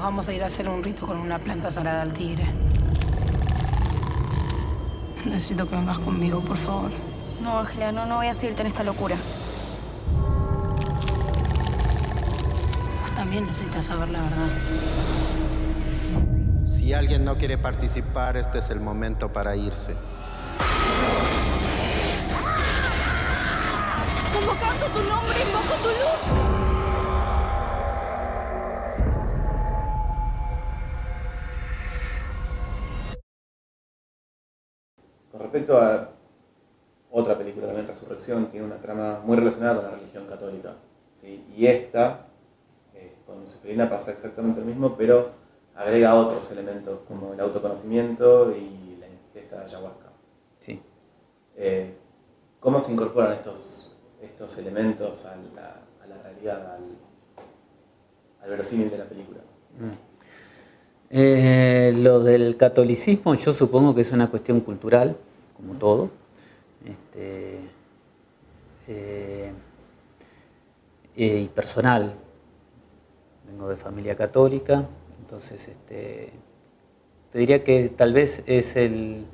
vamos a ir a hacer un rito con una planta sagrada al tigre. Necesito que vengas conmigo, por favor. No, Ángela, no voy a seguirte en esta locura. Vos también necesitas saber la verdad. Si alguien no quiere participar, este es el momento para irse. Convocando tu nombre, invoco tu luz. Con respecto a otra película también, Resurrección, tiene una trama muy relacionada con la religión católica, ¿sí? Y esta, con Luciferina pasa exactamente lo mismo, pero agrega otros elementos como el autoconocimiento y la ingesta de ayahuasca. Sí. ¿Cómo se incorporan estos elementos a la realidad, al verosímil de la película? Lo del catolicismo yo supongo que es una cuestión cultural, como todo, y personal. Vengo de familia católica, entonces te diría que tal vez es el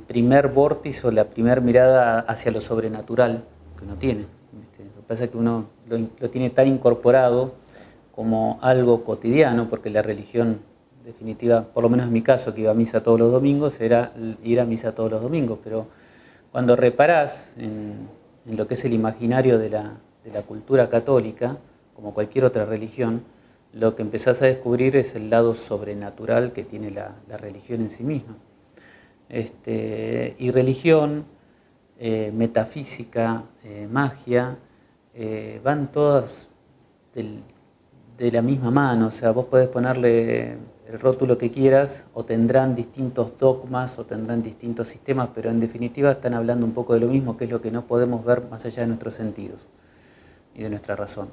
primer vórtice o la primera mirada hacia lo sobrenatural que uno tiene. Lo que pasa es que uno lo tiene tan incorporado como algo cotidiano, porque la religión definitiva, por lo menos en mi caso, que iba a misa todos los domingos, era ir a misa todos los domingos, pero cuando reparás en lo que es el imaginario de la cultura católica, como cualquier otra religión, lo que empezás a descubrir es el lado sobrenatural que tiene la religión en sí misma. Y religión, metafísica, magia, van todas de la misma mano. O sea, vos podés ponerle el rótulo que quieras, o tendrán distintos dogmas, o tendrán distintos sistemas, pero en definitiva están hablando un poco de lo mismo, que es lo que no podemos ver más allá de nuestros sentidos y de nuestra razón.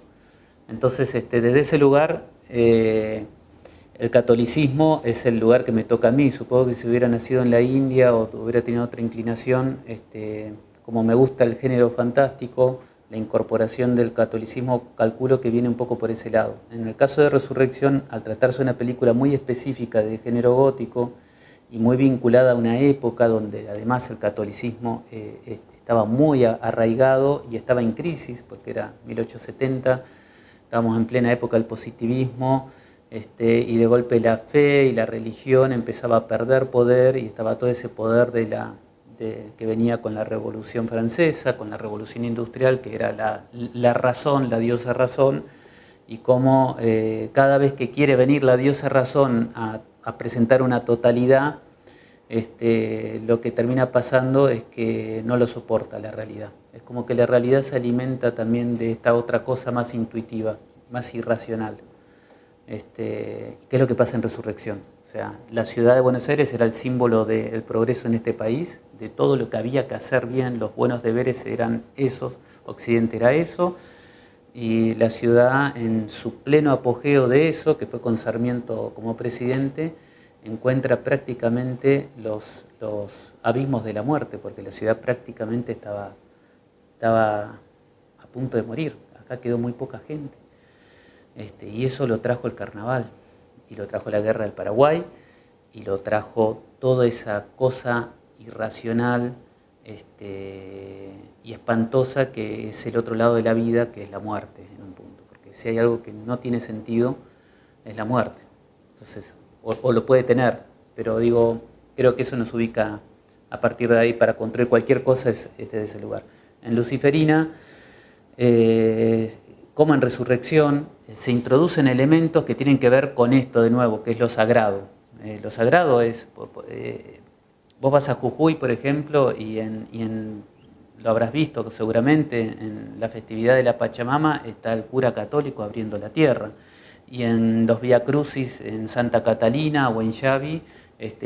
Entonces, desde ese lugar, el catolicismo es el lugar que me toca a mí. Supongo que si hubiera nacido en la India o hubiera tenido otra inclinación, como me gusta el género fantástico, la incorporación del catolicismo calculo que viene un poco por ese lado. En el caso de Resurrección, al tratarse de una película muy específica de género gótico y muy vinculada a una época donde además el catolicismo estaba muy arraigado y estaba en crisis, porque era 1870, estábamos en plena época del positivismo, y de golpe la fe y la religión empezaba a perder poder, y estaba todo ese poder que venía con la Revolución Francesa, con la Revolución Industrial, que era la razón, la diosa razón, y cómo cada vez que quiere venir la diosa razón a presentar una totalidad, lo que termina pasando es que no lo soporta la realidad. Es como que la realidad se alimenta también de esta otra cosa más intuitiva, más irracional. ¿Qué es lo que pasa en Resurrección? O sea, la ciudad de Buenos Aires era el símbolo del progreso en este país, de todo lo que había que hacer bien, los buenos deberes eran esos, Occidente era eso, y la ciudad en su pleno apogeo de eso, que fue con Sarmiento como presidente, encuentra prácticamente los abismos de la muerte, porque la ciudad prácticamente estaba a punto de morir. Acá quedó muy poca gente. Y eso lo trajo el carnaval, y lo trajo la guerra del Paraguay, y lo trajo toda esa cosa irracional y espantosa que es el otro lado de la vida, que es la muerte en un punto. Porque si hay algo que no tiene sentido, es la muerte. Entonces, o lo puede tener, pero creo que eso nos ubica a partir de ahí para construir cualquier cosa es desde ese lugar. En Luciferina, como en Resurrección, se introducen elementos que tienen que ver con esto de nuevo, que es lo sagrado. Lo sagrado es, vos vas a Jujuy, por ejemplo, y lo habrás visto seguramente, en la festividad de la Pachamama está el cura católico abriendo la tierra. Y en los Vía Crucis, en Santa Catalina o en Xavi,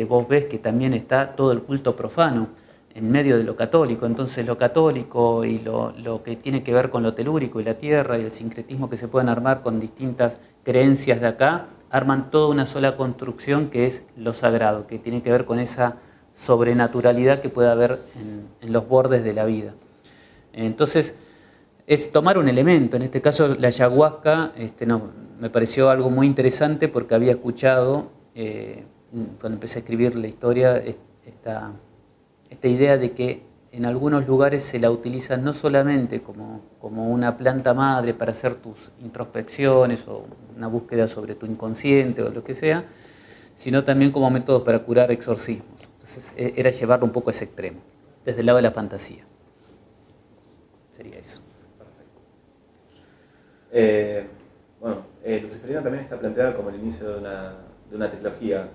vos ves que también está todo el culto profano en medio de lo católico. Entonces lo católico y lo que tiene que ver con lo telúrico y la tierra y el sincretismo que se pueden armar con distintas creencias de acá, arman toda una sola construcción que es lo sagrado, que tiene que ver con esa sobrenaturalidad que puede haber en los bordes de la vida. Entonces es tomar un elemento, en este caso la ayahuasca me pareció algo muy interesante porque había escuchado, cuando empecé a escribir la historia, esta idea de que en algunos lugares se la utiliza no solamente como una planta madre para hacer tus introspecciones o una búsqueda sobre tu inconsciente o lo que sea, sino también como método para curar exorcismos. Entonces era llevarlo un poco a ese extremo, desde el lado de la fantasía. Sería eso. Bueno, Luciferina también está planteada como el inicio de una trilogía,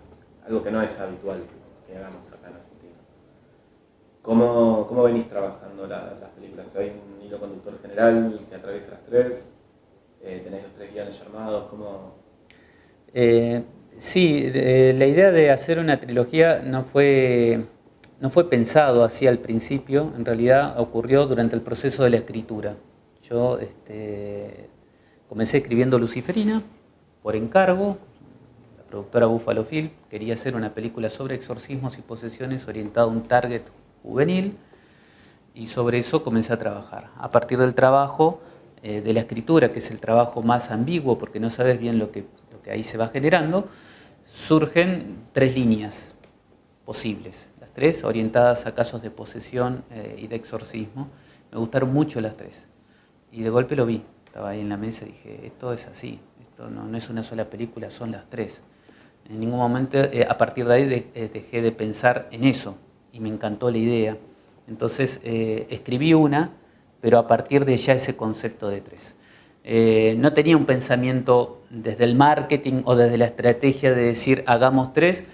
algo que no es habitual que hagamos acá en Argentina. ¿Cómo venís trabajando las películas? ¿Hay un hilo conductor general que atraviesa las tres? ¿Tenés los tres guiones armados? ¿Cómo? Sí, la idea de hacer una trilogía no fue pensado así al principio, en realidad ocurrió durante el proceso de la escritura. Yo comencé escribiendo Luciferina por encargo. La productora Buffalo Film quería hacer una película sobre exorcismos y posesiones orientada a un target juvenil, y sobre eso comencé a trabajar. A partir del trabajo de la escritura, que es el trabajo más ambiguo porque no sabes bien lo que ahí se va generando, surgen tres líneas posibles, las tres orientadas a casos de posesión y de exorcismo. Me gustaron mucho las tres y de golpe lo vi, estaba ahí en la mesa y dije, esto es así, esto no es una sola película, son las tres. En ningún momento, a partir de ahí dejé de pensar en eso y me encantó la idea. Entonces escribí una, pero a partir de ya ese concepto de tres. No tenía un pensamiento desde el marketing o desde la estrategia de decir hagamos tres,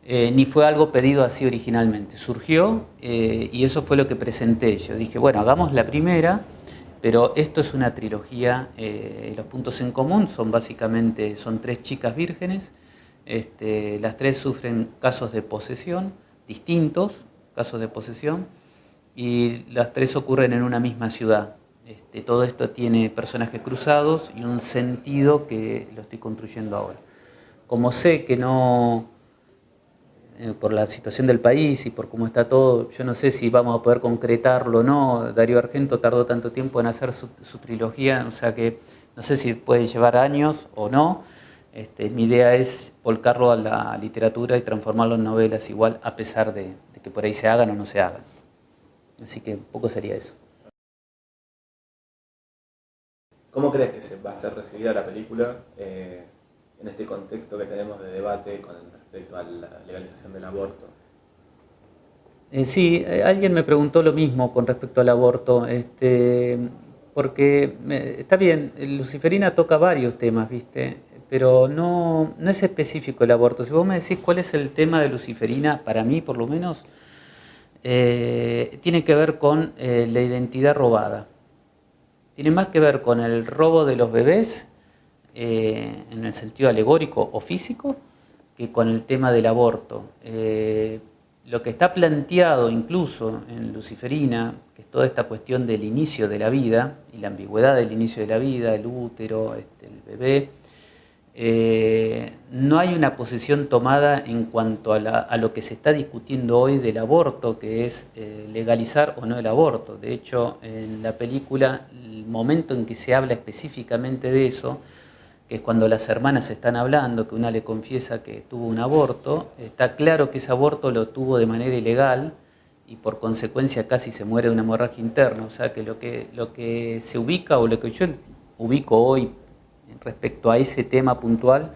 ni fue algo pedido así originalmente. Surgió y eso fue lo que presenté. Yo dije, bueno, hagamos la primera, pero esto es una trilogía. Los puntos en común son básicamente, son tres chicas vírgenes. Las tres sufren casos de posesión, distintos casos de posesión, y las tres ocurren en una misma ciudad. Todo esto tiene personajes cruzados y un sentido que lo estoy construyendo ahora. Como sé que no, por la situación del país y por cómo está todo, yo no sé si vamos a poder concretarlo o no. Darío Argento tardó tanto tiempo en hacer su trilogía, o sea que no sé si puede llevar años o no. Mi idea es volcarlo a la literatura y transformarlo en novelas igual, a pesar de que por ahí se hagan o no se hagan. Así que un poco sería eso. ¿Cómo crees que se va a ser recibida la película en este contexto que tenemos de debate con respecto a la legalización del aborto? Sí, alguien me preguntó lo mismo con respecto al aborto, porque está bien, Luciferina toca varios temas, ¿viste? Pero no es específico el aborto. Si vos me decís cuál es el tema de Luciferina, para mí por lo menos, tiene que ver con la identidad robada. Tiene más que ver con el robo de los bebés, en el sentido alegórico o físico, que con el tema del aborto. Lo que está planteado incluso en Luciferina, que es toda esta cuestión del inicio de la vida y la ambigüedad del inicio de la vida, el útero, el bebé, no hay una posición tomada en cuanto a lo que se está discutiendo hoy del aborto, que es legalizar o no el aborto. De hecho, en la película, el momento en que se habla específicamente de eso, que es cuando las hermanas están hablando, que una le confiesa que tuvo un aborto, está claro que ese aborto lo tuvo de manera ilegal y por consecuencia casi se muere de una hemorragia interna. O sea que lo que se ubica, o lo que yo ubico hoy respecto a ese tema puntual,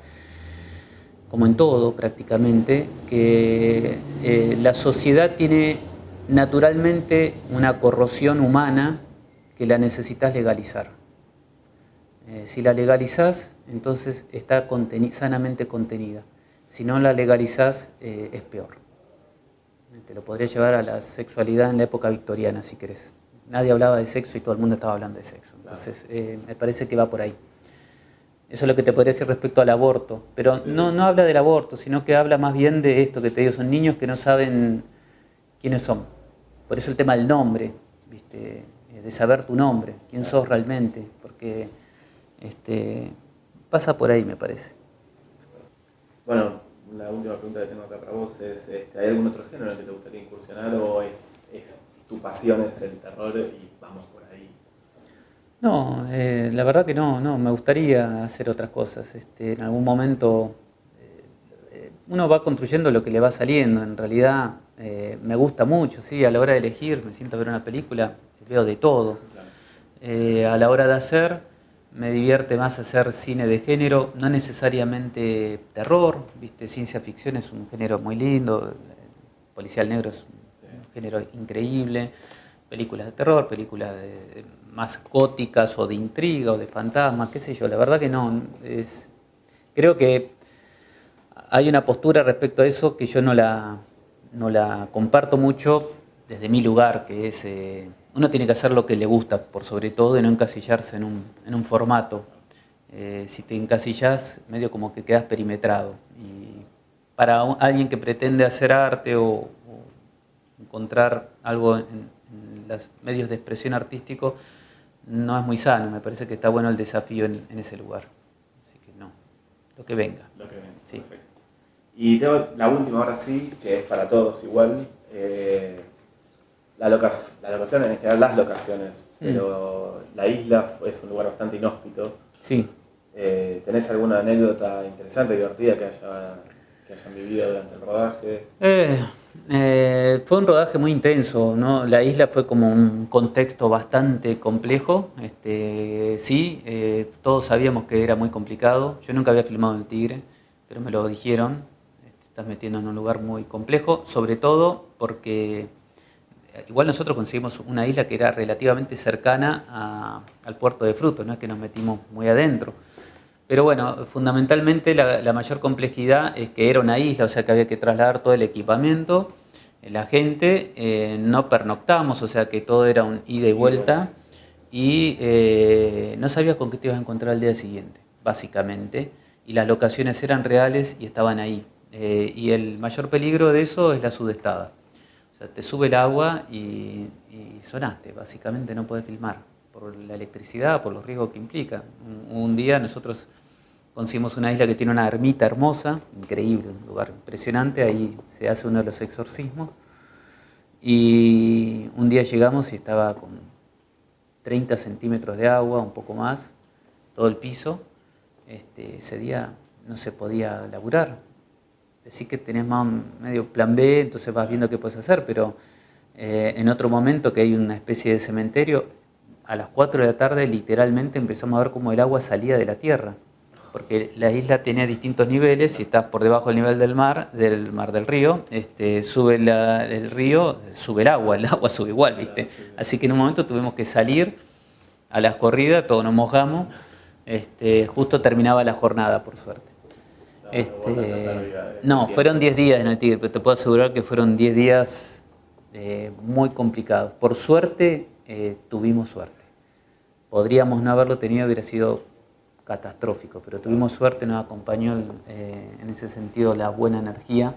como en todo prácticamente, que la sociedad tiene naturalmente una corrosión humana que la necesitas legalizar. Si la legalizás, entonces está sanamente contenida. Si no la legalizás, es peor. Te lo podría llevar a la sexualidad en la época victoriana, si querés. Nadie hablaba de sexo y todo el mundo estaba hablando de sexo. Entonces, me parece que va por ahí. Eso es lo que te podría decir respecto al aborto. Pero no habla del aborto, sino que habla más bien de esto que te digo. Son niños que no saben quiénes son. Por eso el tema del nombre, ¿viste? De saber tu nombre, quién sos realmente. Porque pasa por ahí, me parece. Bueno, la última pregunta que tengo acá para vos es, ¿hay algún otro género en el que te gustaría incursionar o es tu pasión es el terror y vamos por ahí? No, la verdad que no, me gustaría hacer otras cosas. En algún momento uno va construyendo lo que le va saliendo. En realidad me gusta mucho, sí, a la hora de elegir, me siento a ver una película, veo de todo. A la hora de hacer, me divierte más hacer cine de género, no necesariamente terror, ¿viste? Ciencia ficción es un género muy lindo, el policial negro es un género increíble, películas de terror, películas más góticas o de intriga o de fantasmas, qué sé yo, la verdad que no. Creo que hay una postura respecto a eso que yo no la comparto mucho desde mi lugar, que es uno tiene que hacer lo que le gusta, por sobre todo, y no encasillarse en un formato. Si te encasillas, medio como que quedas perimetrado. Y para alguien que pretende hacer arte o encontrar algo en los medios de expresión artístico, no es muy sano. Me parece que está bueno el desafío en ese lugar. Así que no, lo que venga. Lo que venga, sí. Perfecto. Y tengo la última ahora sí, que es para todos igual. La locación, en general las locaciones, pero la isla es un lugar bastante inhóspito. Sí. ¿Tenés alguna anécdota interesante, divertida que hayan vivido durante el rodaje? Fue un rodaje muy intenso, ¿no? La isla fue como un contexto bastante complejo. Sí, todos sabíamos que era muy complicado. Yo nunca había filmado en el Tigre, pero me lo dijeron. Te estás metiendo en un lugar muy complejo, sobre todo porque igual nosotros conseguimos una isla que era relativamente cercana al puerto de Frutos, no es que nos metimos muy adentro. Pero bueno, fundamentalmente la mayor complejidad es que era una isla, o sea que había que trasladar todo el equipamiento, la gente, no pernoctamos, o sea que todo era un ida y vuelta, y no sabías con qué te ibas a encontrar al día siguiente, básicamente, y las locaciones eran reales y estaban ahí. Y el mayor peligro de eso es la sudestada. O sea, te sube el agua y sonaste, básicamente no podés filmar, por la electricidad, por los riesgos que implica. Un día nosotros conseguimos una isla que tiene una ermita hermosa, increíble, un lugar impresionante, ahí se hace uno de los exorcismos. Y un día llegamos y estaba con 30 centímetros de agua, un poco más, todo el piso. Ese día no se podía laburar. Decís que tenés más medio plan B, entonces vas viendo qué puedes hacer, pero en otro momento que hay una especie de cementerio, a las 4 de la tarde literalmente empezamos a ver cómo el agua salía de la tierra, porque la isla tenía distintos niveles, si estás por debajo del nivel del mar del río, sube el río, sube el agua sube igual, ¿viste? Así que en un momento tuvimos que salir a las corridas, todos nos mojamos, justo terminaba la jornada, por suerte. No, fueron 10 días en el Tigre, pero te puedo asegurar que fueron 10 días muy complicados. Por suerte, tuvimos suerte. Podríamos no haberlo tenido, hubiera sido catastrófico, pero tuvimos suerte, nos acompañó en ese sentido la buena energía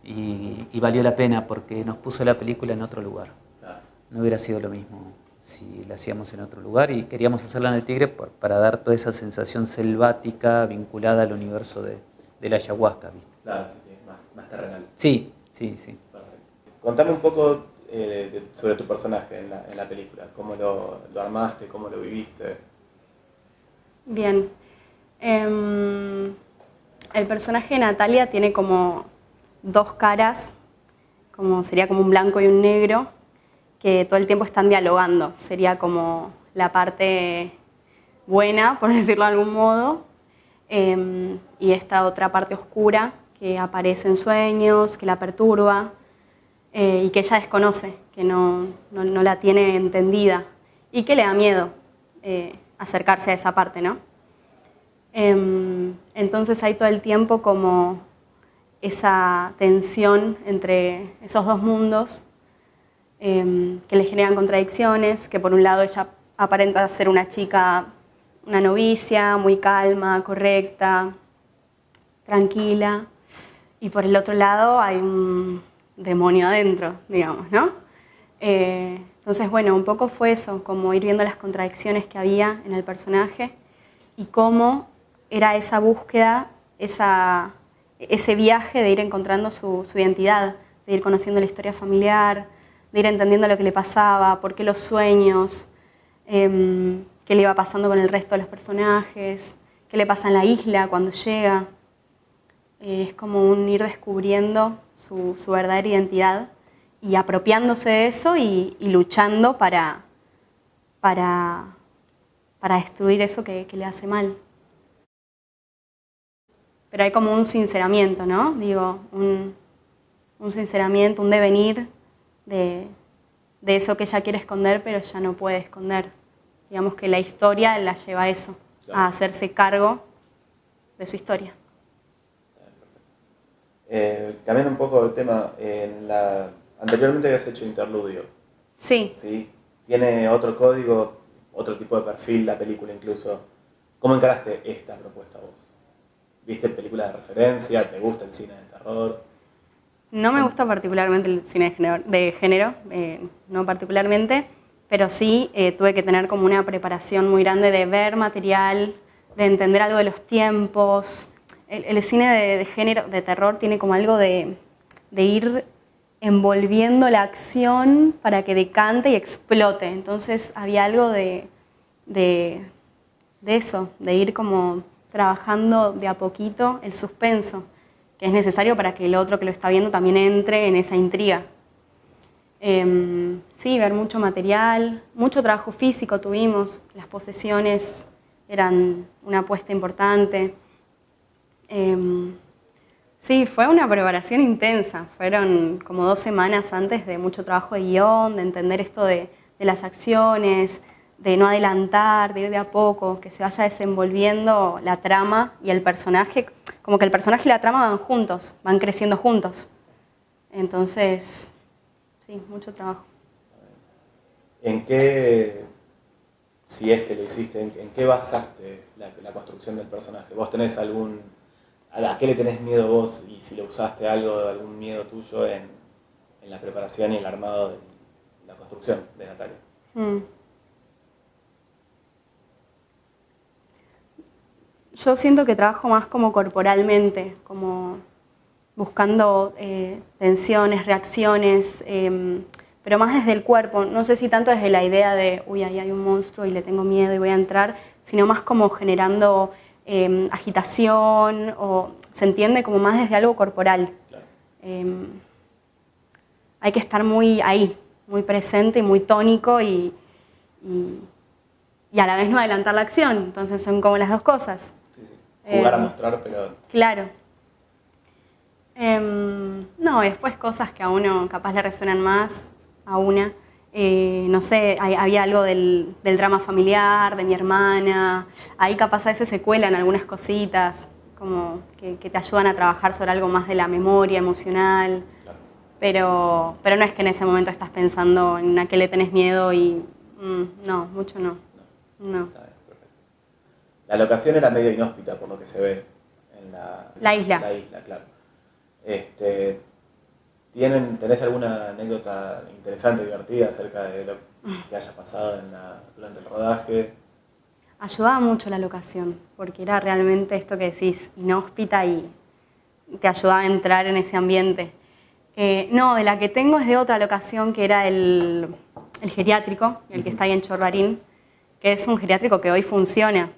y valió la pena porque nos puso la película en otro lugar. No hubiera sido lo mismo si la hacíamos en otro lugar y queríamos hacerla en el Tigre para dar toda esa sensación selvática vinculada al universo de la ayahuasca, ¿viste? Claro, sí, más terrenal. Sí. Perfecto. Contame un poco sobre tu personaje en la película, cómo lo armaste, cómo lo viviste. Bien. El personaje de Natalia tiene como dos caras, sería como un blanco y un negro, que todo el tiempo están dialogando. Sería como la parte buena, por decirlo de algún modo, y esta otra parte oscura que aparece en sueños, que la perturba y que ella desconoce, que no la tiene entendida y que le da miedo acercarse a esa parte, ¿no? Entonces hay todo el tiempo como esa tensión entre esos dos mundos que le generan contradicciones, que por un lado ella aparenta ser una chica, una novicia, muy calma, correcta, tranquila, y por el otro lado hay un demonio adentro, digamos, ¿no? Entonces, bueno, un poco fue eso, como ir viendo las contradicciones que había en el personaje y cómo era esa búsqueda, ese viaje de ir encontrando su identidad, de ir conociendo la historia familiar, de ir entendiendo lo que le pasaba, por qué los sueños, qué le iba pasando con el resto de los personajes, qué le pasa en la isla cuando llega. Es como un ir descubriendo su verdadera identidad y apropiándose de eso y luchando para destruir eso que le hace mal. Pero hay como un sinceramiento, ¿no? Digo, un sinceramiento, un devenir de eso que ella quiere esconder, pero ya no puede esconder. Digamos que la historia la lleva a eso, claro, a hacerse cargo de su historia. Cambiando un poco el tema, anteriormente habías hecho Interludio. Sí. ¿Sí? ¿Tiene otro código, otro tipo de perfil la película incluso? ¿Cómo encaraste esta propuesta vos? ¿Viste películas de referencia? ¿Te gusta el cine de terror? No me gusta particularmente el cine de género, no particularmente, pero sí tuve que tener como una preparación muy grande de ver material, de entender algo de los tiempos. El cine de género, de terror, tiene como algo de ir envolviendo la acción para que decante y explote. Entonces había algo de eso, de ir como trabajando de a poquito el suspenso, que es necesario para que el otro que lo está viendo también entre en esa intriga. Sí, ver mucho material, mucho trabajo físico tuvimos, las posesiones eran una apuesta importante. Sí, fue una preparación intensa, fueron como 2 semanas antes de mucho trabajo de guión, de entender esto de las acciones, de no adelantar, de ir de a poco, que se vaya desenvolviendo la trama y el personaje, como que el personaje y la trama van juntos, van creciendo juntos. Entonces, sí, mucho trabajo. ¿En qué, si es que lo hiciste, en qué basaste la construcción del personaje? ¿Vos tenés a qué le tenés miedo vos y si lo usaste algún miedo tuyo en la preparación y el armado de la construcción de Natalia? Yo siento que trabajo más como corporalmente, como buscando tensiones, reacciones, pero más desde el cuerpo. No sé si tanto desde la idea de, uy, ahí hay un monstruo y le tengo miedo y voy a entrar, sino más como generando agitación, o se entiende como más desde algo corporal. Claro. Hay que estar muy ahí, muy presente y muy tónico y a la vez no adelantar la acción. Entonces son como las dos cosas. Jugar a mostrar, pero... Claro. No, después cosas que a uno capaz le resuenan más, a una. No sé, había algo del drama familiar, de mi hermana. Ahí capaz a veces se cuelan algunas cositas, como que te ayudan a trabajar sobre algo más de la memoria emocional. Claro. Pero no es que en ese momento estás pensando en a qué le tenés miedo y... no, mucho no. No. La locación era medio inhóspita por lo que se ve en la isla. La isla, claro. ¿Tenés alguna anécdota interesante, divertida acerca de lo que haya pasado durante el rodaje? Ayudaba mucho la locación, porque era realmente esto que decís, inhóspita y te ayudaba a entrar en ese ambiente. No, de la que tengo es de otra locación que era el geriátrico, el que está ahí en Chorbarín, que es un geriátrico que hoy funciona.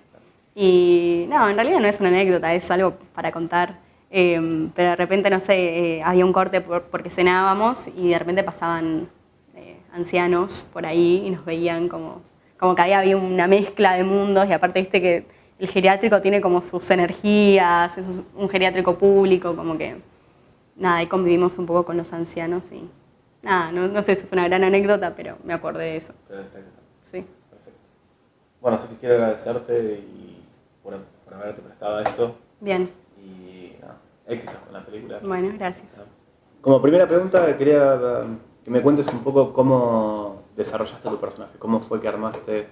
Y no, en realidad no es una anécdota, es algo para contar. Pero de repente, no sé, había un corte porque cenábamos y de repente pasaban ancianos por ahí y nos veían como que había una mezcla de mundos y aparte viste que el geriátrico tiene como sus energías, es un geriátrico público, como que nada, ahí convivimos un poco con los ancianos y nada, no sé si fue una gran anécdota, pero me acordé de eso. Sí. Perfecto. Bueno, así que quiero agradecerte y por haberte prestado a esto. Bien. Y éxitos con la película. Bueno, gracias. Como primera pregunta, quería que me cuentes un poco cómo desarrollaste tu personaje, cómo fue que armaste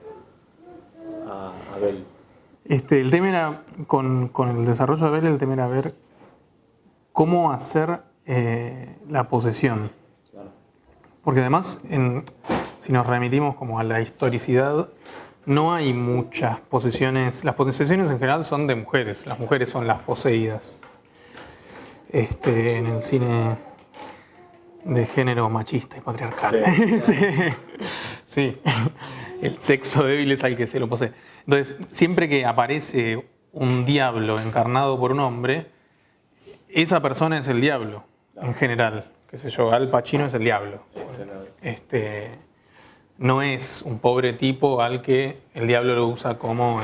a Abel. El tema era, con el desarrollo de Abel, el tema era ver cómo hacer la posesión. Claro. Porque además, si nos remitimos como a la historicidad, no hay muchas posesiones. Las posesiones en general son de mujeres. Las mujeres son las poseídas. En el cine de género machista y patriarcal. Sí. Sí. el sexo débil es al que se lo posee. Entonces, siempre que aparece un diablo encarnado por un hombre, esa persona es el diablo, en general. Qué sé yo, Al Pacino es el diablo. No es un pobre tipo al que el diablo lo usa como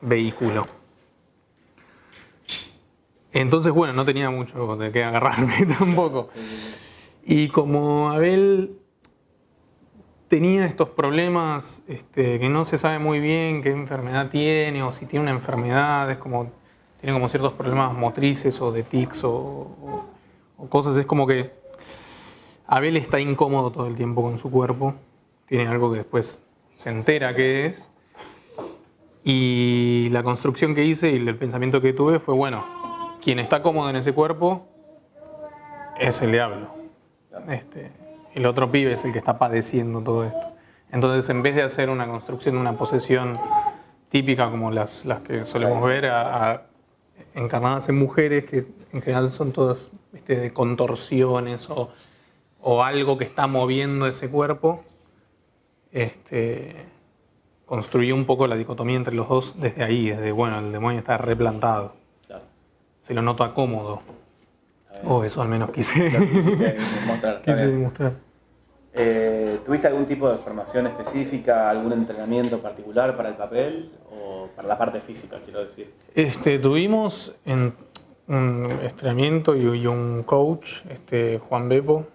vehículo. Entonces, bueno, no tenía mucho de qué agarrarme tampoco. Y como Abel tenía estos problemas que no se sabe muy bien qué enfermedad tiene, o si tiene una enfermedad, tiene como ciertos problemas motrices o de tics o cosas, es como que Abel está incómodo todo el tiempo con su cuerpo, tiene algo que después se entera que es, y la construcción que hice y el pensamiento que tuve fue, bueno, quien está cómodo en ese cuerpo es el diablo. El otro pibe es el que está padeciendo todo esto. Entonces, en vez de hacer una construcción de una posesión típica como las que solemos ver, encarnadas en mujeres, que en general son todas de contorsiones o algo que está moviendo ese cuerpo, construí un poco la dicotomía entre los dos desde ahí, desde, bueno, el demonio está replantado. Claro. Se lo nota cómodo. Eso al menos quise demostrar. ¿Tuviste algún tipo de formación específica, algún entrenamiento particular para el papel o para la parte física, quiero decir? Tuvimos un entrenamiento y un coach, Juan Beppo,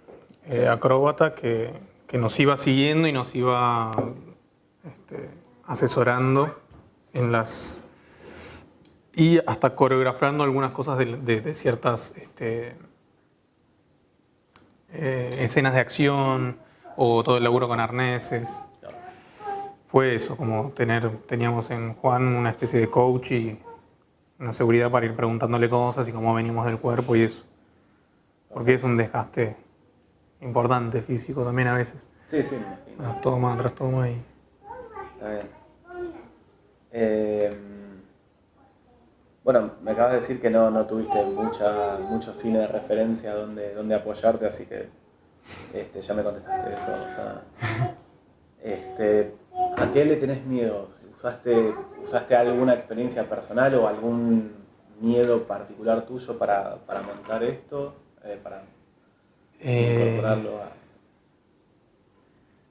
acróbata, que nos iba siguiendo y nos iba asesorando y hasta coreografiando algunas cosas de ciertas escenas de acción o todo el laburo con arneses. Fue eso, como teníamos en Juan una especie de coach y una seguridad para ir preguntándole cosas y cómo venimos del cuerpo y eso. Porque es un desgaste importante físico también a veces. Sí, me imagino. Tras toma y... Está bien. Bueno, me acabas de decir que no tuviste mucho cine de referencia donde apoyarte, así que ya me contestaste eso. O sea, ¿a qué le tenés miedo? ¿Usaste alguna experiencia personal o algún miedo particular tuyo para montar esto? Para incorporarlo a...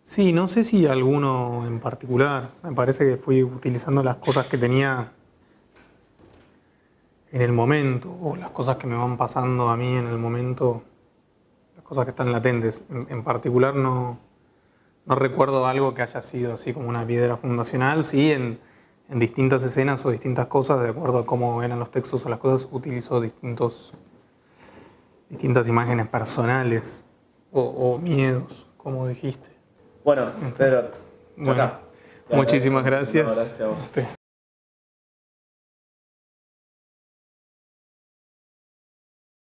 Sí, no sé si alguno en particular. Me parece que fui utilizando las cosas que tenía en el momento, o las cosas que me van pasando a mí en el momento, las cosas que están latentes. En particular no recuerdo algo que haya sido así como una piedra fundacional. Sí, en distintas escenas o distintas cosas, de acuerdo a cómo eran los textos o las cosas, utilizo distintas imágenes personales o miedos, como dijiste. Bueno, Pedro, Bueno, muchísimas gracias. Gracias a vos.